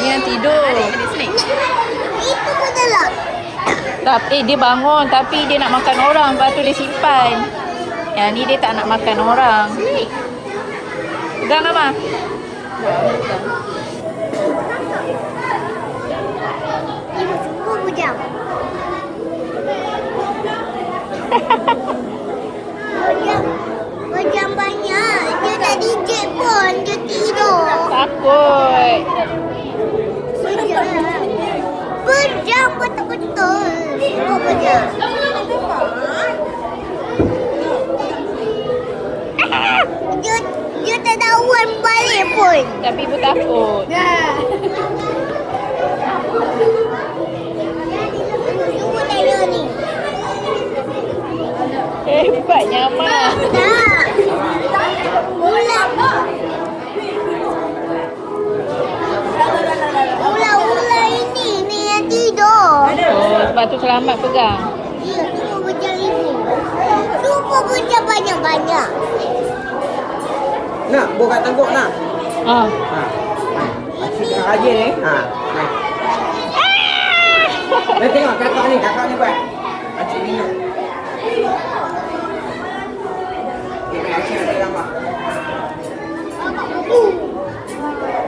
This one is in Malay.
yang tidur. Itu betul. Tapi dia bangun tapi dia nak makan orang, lepas tu dia simpan. Yang ni dia tak nak makan orang. Pegang Mama. Ibu suka bujang. Bujang banyak. Dia tak dijek pun. Dia tidur. Takut. Bujang betul-betul. Semua bujang. Dia tak daun balik pun. Tapi ibu takut. Ibu tengok ni. Hebatnya Mak. Tak. Ular ini yang tidur. Oh, lepas tu selamat pegang. Ya, semua bujang ibu. Semua bujang banyak-banyak. Nak, buka tengkuk nak. Ah. Ha. Kita rajin ni. Ha. Ni tengok kakak ni buat. Acik ni.